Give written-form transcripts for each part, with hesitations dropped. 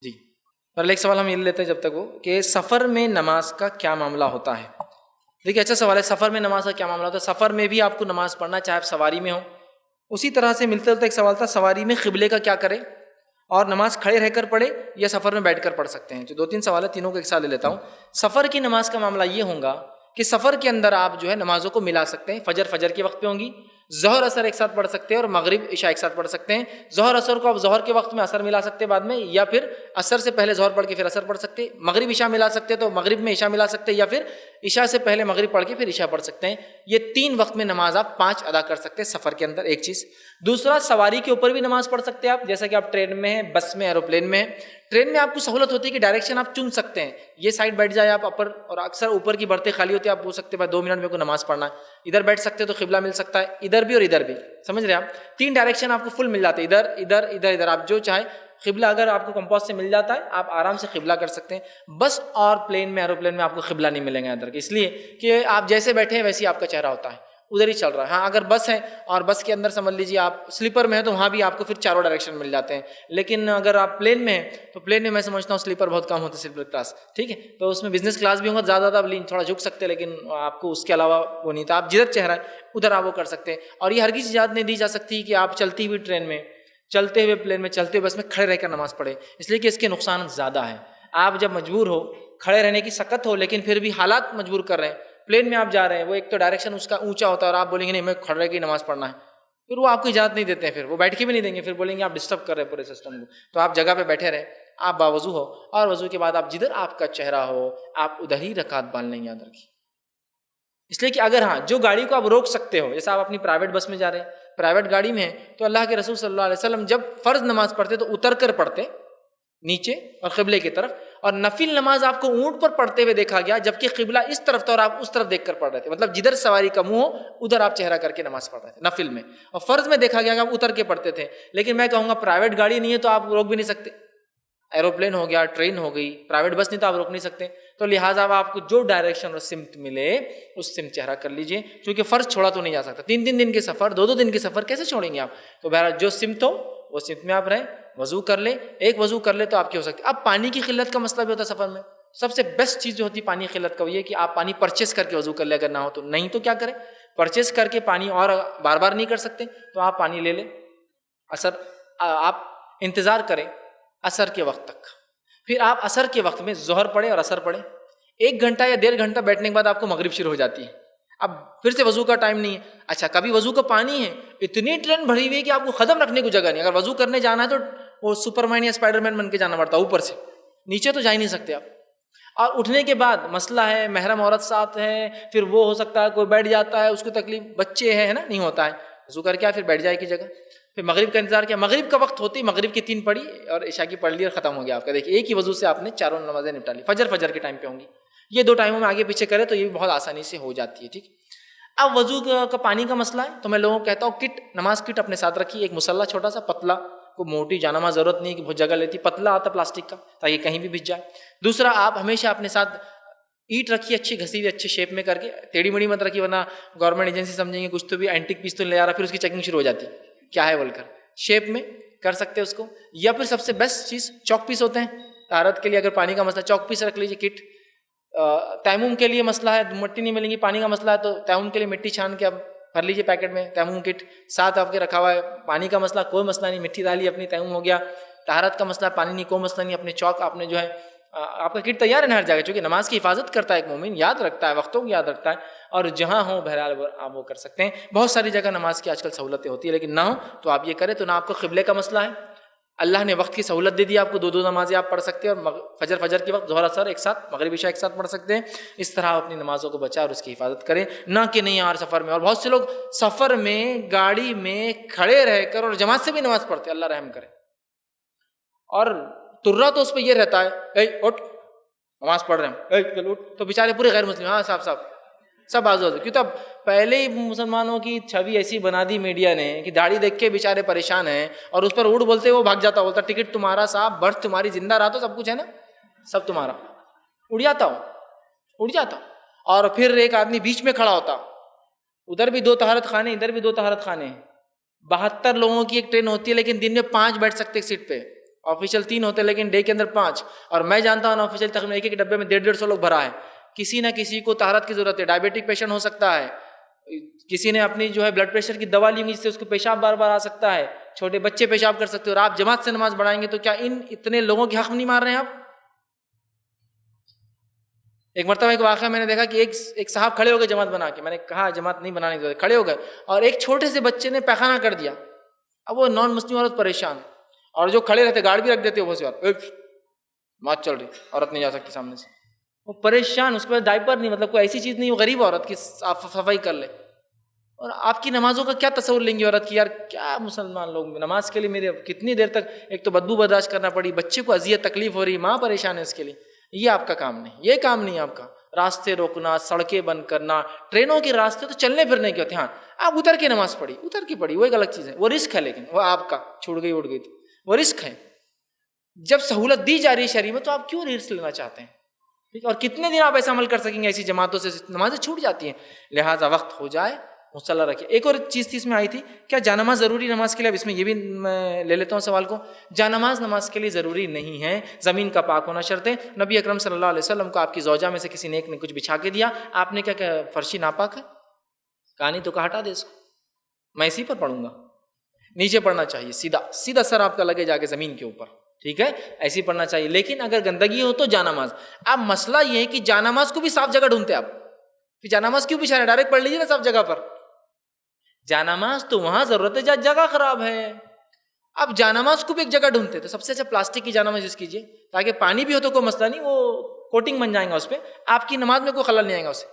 جی، اور ایک سوال ہم یہ لیتے ہیں جب تک وہ کہ سفر میں نماز کا کیا معاملہ ہوتا ہے. دیکھیے اچھا سوال ہے، سفر میں نماز کا کیا معاملہ ہوتا ہے. سفر میں بھی آپ کو نماز پڑھنا چاہے آپ سواری میں ہو. اسی طرح سے ملتا جلتا ایک سوال تھا، سواری میں قبلے کا کیا کرے اور نماز کھڑے رہ کر پڑھے یا سفر میں بیٹھ کر پڑھ سکتے ہیں. جو 2-3 سوال ہے تینوں کو ایک ساتھ لے لیتا ہوں. سفر کی نماز کا معاملہ یہ ہوگا کہ سفر کے اندر آپ جو ہے نمازوں کو ملا سکتے ہیں. فجر کے وقت پہ ہوں گی، ظہر اثر ایک ساتھ پڑھ سکتے ہیں اور مغرب عشاء ایک ساتھ پڑھ سکتے ہیں. ظہر اثر کو آپ ظہر کے وقت میں اثر ملا سکتے ہیں بعد میں، یا پھر اثر سے پہلے ظہر پڑھ کے پھر اثر پڑھ سکتے ہیں. مغرب عشاء ملا سکتے ہیں تو مغرب میں عشاء ملا سکتے ہیں، یا پھر عشاء سے پہلے مغرب پڑھ کے پھر عشاء پڑھ سکتے ہیں. یہ 3 وقت میں نماز آپ 5 ادا کر سکتے ہیں سفر کے اندر. ایک چیز. دوسرا، سواری کے اوپر بھی نماز پڑھ سکتے ہیں آپ، جیسا کہ آپ ٹرین میں ہیں، بس میں، ایروپلین میں ہیں. ٹرین میں آپ کو سہولت ہوتی ہے کہ ڈائریکشن آپ چن سکتے ہیں، یہ سائڈ بیٹھ جائے آپ اپر، اور اکثر اوپر کی برتھیں خالی ہوتی ہے، آپ پوچھ سکتے ہیں 2 منٹ میں کو نماز پڑھنا ہے، ادھر بیٹھ سکتے ہیں تو قبلہ مل سکتا ہے ادھر بھی اور ادھر بھی. سمجھ رہے ہیں آپ؟ 3 ڈائریکشن آپ کو فل مل جاتے ہیں، ادھر ادھر ادھر ادھر، آپ جو چاہیں. قبلہ اگر آپ کو کمپاس سے مل جاتا ہے آپ آرام سے قبلہ کر سکتے ہیں. بس اور پلین میں، ایروپلین میں آپ کو قبلہ نہیں ملیں گا ادھر کے، اس لیے کہ آپ جیسے بیٹھے ہیں ویسے ہی آپ کا چہرہ ہوتا ہے، ادھر ہی چل رہا ہے. ہاں اگر بس ہے اور بس کے اندر سمجھ لیجیے آپ سلیپر میں ہیں تو وہاں بھی آپ کو پھر چاروں ڈائریکشن مل جاتے ہیں. لیکن اگر آپ پلین میں ہیں تو پلین میں سمجھتا ہوں سلیپر بہت کم ہوتے ہیں، سلیپر کلاس ٹھیک ہے، تو اس میں بزنس کلاس بھی ہوگا، زیادہ تھوڑا جھک سکتے ہیں، لیکن آپ کو اس کے علاوہ وہ نہیں تھا. آپ جدھر چہرہ ہے ادھر آپ وہ کر سکتے ہیں. اور یہ ہرگز اجازت نہیں دی جا سکتی کہ آپ چلتی ہوئی ٹرین میں، چلتے ہوئے پلین میں، چلتے ہوئے بس میں کھڑے رہ کر نماز پڑھیں، اس لیے کہ اس کے نقصان زیادہ ہیں. آپ جب مجبور ہو، کھڑے رہنے کی سکت ہو، لیکن پھر بھی حالات مجبور کر رہے ہیں. پلین میں آپ جا رہے ہیں، وہ ایک تو ڈائریکشن اس کا اونچا ہوتا ہے اور آپ بولیں گے نہیں میں کھڑے رہ کے نماز پڑھنا ہے، پھر وہ آپ کو اجازت نہیں دیتے ہیں، پھر وہ بیٹھ کے بھی نہیں دیں گے، پھر بولیں گے آپ ڈسٹرب کر رہے ہیں پورے سسٹم کو. تو آپ جگہ پہ بیٹھے رہیں، آپ باوضو ہو، اور وضو کے بعد آپ جدھر آپ کا چہرہ ہو آپ ادھر ہی رکعت باندھ لیں. یاد رکھیے، اس لیے کہ اگر ہاں جو گاڑی کو آپ روک سکتے ہو، جیسا آپ اپنی پرائیویٹ بس میں جا رہے ہیں، پرائیویٹ گاڑی میں ہیں، تو اللہ کے رسول صلی اللہ علیہ وسلم جب فرض نماز پڑھتے تو اتر کر پڑھتے نیچے اور قبلے کی طرف، اور نفل نماز آپ کو اونٹ پر پڑھتے ہوئے دیکھا گیا جبکہ قبلہ اس طرف تھا اور آپ اس طرف دیکھ کر پڑھ رہے تھے. مطلب جدھر سواری کا منہ ہو ادھر آپ چہرہ کر کے نماز پڑھ رہے تھے نفل میں. اور فرض میں دیکھا گیا کہ آپ اتر کے پڑھتے تھے. لیکن میں کہوں گا پرائیویٹ گاڑی نہیں ہے تو آپ روک بھی نہیں سکتے، ایروپلین ہو گیا، ٹرین ہو گئی، پرائیویٹ بس نہیں تو آپ روک نہیں سکتے. تو لہٰذا آپ کو جو ڈائریکشن اور سمت ملے اس سمت چہرہ کر لیجئے، کیونکہ فرض چھوڑا تو نہیں جا سکتا. 3 دن کے سفر، 2 دن کے سفر کیسے چھوڑیں گے آپ؟ تو بہرحال جو سمت ہو وہ سمت میں آپ رہیں. وضو کر لیں، ایک وضو کر لے تو آپ کی ہو سکتی. اب پانی کی قلت کا مسئلہ بھی ہوتا ہے سفر میں. سب سے بیسٹ چیز جو ہوتی ہے پانی کی قلت کا وہ یہ کہ آپ پانی پرچیز کر کے وضو کر لیں، اگر نہ ہو تو. نہیں تو کیا کریں؟ پرچیز کر کے پانی اور بار بار نہیں کر سکتے تو آپ پانی لے لیں. آپ انتظار کریں عصر کے وقت تک، پھر آپ عصر کے وقت میں ظہر پڑھیں اور عصر پڑھیں. 1 گھنٹہ یا 1.5 گھنٹہ بیٹھنے کے بعد آپ کو مغرب شروع ہو جاتی ہے. اب پھر سے وضو کا ٹائم نہیں ہے. اچھا کبھی وضو کا پانی ہے، اتنی ٹرین بھری ہوئی ہے کہ آپ کو قدم رکھنے کو جگہ نہیں. اگر وضو کرنے جانا ہے تو وہ سپر مین یا اسپائڈر مین بن کے جانا پڑتا ہے، اوپر سے نیچے تو جا ہی نہیں سکتے آپ. اور اٹھنے کے بعد مسئلہ ہے، محرم عورت ساتھ ہے، پھر وہ ہو سکتا ہے کوئی بیٹھ جاتا ہے، اس کو تکلیف، بچے ہیں نا، نہیں ہوتا ہے. وضو کر کے پھر بیٹھ جائے کی جگہ. پھر مغرب کا انتظار کیا، مغرب کا وقت ہوتی مغرب کی 3 پڑھی اور عشاء کی پڑھ لی اور ختم ہو گیا آپ کا. دیکھیے ایک ہی وضو سے آپ نے چاروں نمازیں نپٹا لی. فجر کے ٹائم پہ ہوں گی. یہ 2 ٹائموں میں آگے پیچھے کرے تو یہ بھی بہت آسانی سے ہو جاتی ہے. ٹھیک. اب وضو کا پانی کا مسئلہ ہے تو میں لوگوں کو کہتا ہوں کٹ، نماز کٹ اپنے ساتھ رکھیے. ایک مصلی چھوٹا سا پتلا، کو موٹی جانماز ضرورت نہیں کہ بہت جگہ لیتی، پتلا آتا پلاسٹک کا تاکہ کہیں بھی بھج جائے. دوسرا آپ ہمیشہ اپنے ساتھ اینٹ رکھیے، اچھی گھسی ہوئی، اچھے شیپ میں کر کے، ٹیڑھی مڑی مت رکھیے ورنہ گورنمنٹ ایجنسی سمجھیں گے کچھ تو بھی اینٹک پیس تو لے آ رہا، پھر اس کی چیکنگ شروع ہو جاتی کیا ہے بول کر. شیپ میں کر سکتے اس کو. یا پھر سب سے بیسٹ چیز چاک پیس ہوتے ہیں طہارت کے لیے، اگر پانی کا مسئلہ چاک پیس رکھ لیجیے کٹ. تیمم کے لیے مسئلہ ہے، مٹی نہیں ملیں گی، پانی کا مسئلہ ہے تو تیمم کے لیے مٹی چھان کے اب بھر لیجیے پیکٹ میں تیمم کٹ ساتھ آپ کے رکھا ہوا ہے. پانی کا مسئلہ کوئی مسئلہ نہیں، مٹی ڈالی اپنی تیمم ہو گیا. طہارت کا مسئلہ پانی نہیں، کوئی مسئلہ نہیں، اپنے چاک آپ نے جو ہے آپ کا کٹ تیار ہے نا ہر جگہ، چونکہ نماز کی حفاظت کرتا ہے ایک مومن، یاد رکھتا ہے، وقتوں کو یاد رکھتا ہے، اور جہاں ہو بہرحال آپ وہ کر سکتے ہیں. بہت ساری جگہ نماز کی آج کل سہولتیں ہوتی ہیں، لیکن نہ ہو تو آپ یہ کریں تو نہ آپ کو قبلے کا مسئلہ ہے. اللہ نے وقت کی سہولت دے دی آپ کو، 2 نمازیں آپ پڑھ سکتے ہیں، اور فجر کے وقت ظہر اثر ایک ساتھ، مغرب عشاء ایک ساتھ پڑھ سکتے ہیں. اس طرح آپ اپنی نمازوں کو بچائیں اور اس کی حفاظت کریں، نہ کہ نہیں یار سفر میں. اور بہت سے لوگ سفر میں گاڑی میں کھڑے رہ کر اور جماعت سے بھی نماز پڑھتے ہیں، اللہ رحم کرے. اور ترا تو اس پہ یہ رہتا ہے، اے اٹھ نماز پڑھ رہے ہیں، اے چل اٹھ، تو بیچارے پورے غیر مسلم، ہاں صاحب سب آزاد. کیوں؟ تو پہلے ہی مسلمانوں کی چھوی ایسی بنا دی میڈیا نے کہ داڑھی دیکھ کے بیچارے پریشان ہیں، اور اس پر اڑ بولتے وہ بھاگ جاتا، بولتا ٹکٹ تمہارا صاحب، برتھ تمہاری، زندہ رہا تو سب کچھ ہے نا، سب تمہارا. اڑ جاتا. اور پھر ایک آدمی بیچ میں کھڑا ہوتا، ادھر بھی 2 طہارت خانے، ادھر بھی 2 طہارت خانے. 72 لوگوں کی ایک ٹرین ہوتی ہے لیکن دن میں 5 بیٹھ سکتے ایک سیٹ پہ. آفیشیل 3 ہوتے ہیں لیکن ڈے کے اندر 5, اور میں جانتا ہوں آفیشیل تقریباً ایک ڈبے میں 150 لوگ بھرا ہے. کسی نہ کسی کو طہارت کی ضرورت ہے, ڈائبٹک پیشنٹ ہو سکتا ہے, کسی نے اپنی جو ہے بلڈ پریشر کی دوا لی ہوئی جس سے اس کو پیشاب بار بار آ سکتا ہے, چھوٹے بچے پیشاب کر سکتے ہیں, اور آپ جماعت سے نماز پڑھائیں گے تو کیا ان اتنے لوگوں کے حق نہیں مار رہے ہیں آپ؟ ایک مرتبہ ایک واقعہ میں نے دیکھا کہ ایک صاحب کھڑے ہو گئے جماعت بنا کے, میں نے کہا جماعت نہیں بنانے کی ضرورت, کھڑے ہو گئے اور ایک چھوٹے سے بچے نے پیخانہ کر دیا. اب وہ نان مسلم عورت پریشان, اور جو کھڑے رہتے گارڈ بھی رکھ دیتے وہ بات چل رہی, عورت نہیں جا سکتی سامنے سے, وہ پریشان, اس کے بعد ڈائپر نہیں, مطلب کوئی ایسی چیز نہیں, وہ غریب عورت کی صفائی کر لے. اور آپ کی نمازوں کا کیا تصور لیں گے عورت کی, یار کیا مسلمان لوگ نماز کے لیے میرے کتنی دیر تک ایک تو بدبو برداشت کرنا پڑی, بچے کو اذیت تکلیف ہو رہی, ماں پریشان ہے اس کے لیے. یہ آپ کا کام نہیں, یہ کام نہیں آپ کا. راستے روکنا, سڑکیں بند کرنا, ٹرینوں کے راستے تو چلنے پھرنے کے ہوتے ہیں. ہاں آپ اتر کے نماز پڑھی, اتر کے پڑھی, وہ ایک الگ چیز ہے, وہ رسک ہے, لیکن وہ آپ کا چھوٹ گئی اڑ گئی تو وہ رسک ہے. جب سہولت دی جا رہی ہے شریعت میں تو آپ کیوں رسک لینا چاہتے ہیں؟ ٹھیک, اور کتنے دن آپ ایسا عمل کر سکیں گے؟ ایسی جماعتوں سے نمازیں چھوٹ جاتی ہیں. لہٰذا وقت ہو جائے مصلی رکھیے. ایک اور چیز تھی اس میں آئی تھی, کیا جانماز ضروری نماز کے لیے؟ اب اس میں یہ بھی میں لے لیتا ہوں سوال کو. جانماز نماز کے لیے ضروری نہیں ہے, زمین کا پاک ہونا شرط ہے. نبی اکرم صلی اللہ علیہ وسلم کو آپ کی زوجہ میں سے کسی نیک نے کچھ بچھا کے دیا, آپ نے کیا کہ فرشی ناپاک ہے, کہا نہیں تو کہا ہٹا دے اس کو, میں اسی پر پڑھوں گا. نیچے پڑھنا چاہیے, سیدھا سیدھا سر آپ کا لگے جا کے زمین کے اوپر, ٹھیک ہے, ایسی پڑھنا چاہیے. لیکن اگر گندگی ہو تو جانماز. اب مسئلہ یہ ہے کہ جانماز کو بھی صاف جگہ ڈھونڈتے آپ, پھر جانماز کیوں بچھا رہے, ڈائریکٹ پڑھ لیجیے نا صاف جگہ پر. جانماز تو وہاں ضرورت ہے جہاں جگہ خراب ہے. اب جانماز کو بھی ایک جگہ ڈھونڈتے, تو سب سے اچھا پلاسٹک کی جانماز یوز کیجیے, تاکہ پانی بھی ہو تو کوئی مسئلہ نہیں, وہ کوٹنگ بن جائیں گا اس پہ, آپ کی نماز میں کوئی خلل نہیں آئے گا. اسے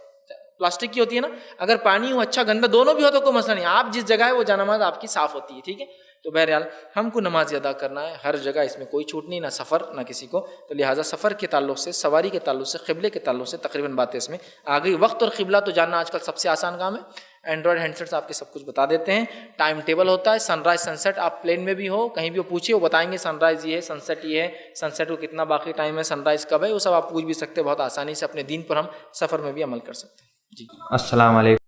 پلاسٹک کی ہوتی ہے نا, اگر پانی ہو اچھا گندا دونوں بھی ہو تو کوئی مسئلہ نہیں, آپ جس جگہ ہے وہ جانماز آپ کی صاف ہوتی ہے. ٹھیک ہے, تو بہرحال ہم کو نماز ادا کرنا ہے ہر جگہ, اس میں کوئی چھوٹ نہیں, نہ سفر نہ کسی کو. تو لہٰذا سفر کے تعلق سے, سواری کے تعلق سے, قبلے کے تعلق سے تقریباً باتیں اس میں آ گئی. وقت اور قبلہ تو جاننا آج کل سب سے آسان کام ہے, اینڈرائڈ ہینڈ سیٹس آپ کے سب کچھ بتا دیتے ہیں. ٹائم ٹیبل ہوتا ہے, سن رائز سن سیٹ, آپ پلین میں بھی ہو کہیں بھی ہو پوچھیے, وہ بتائیں گے سن رائز یہ ہے, سن سیٹ یہ ہے, سن سیٹ کو کتنا باقی ٹائم ہے, سن رائز کب ہے, وہ سب آپ پوچھ بھی سکتے ہیں. بہت آسانی سے اپنے دین پر ہم سفر میں بھی عمل کر سکتے ہیں. جی السلام علیکم.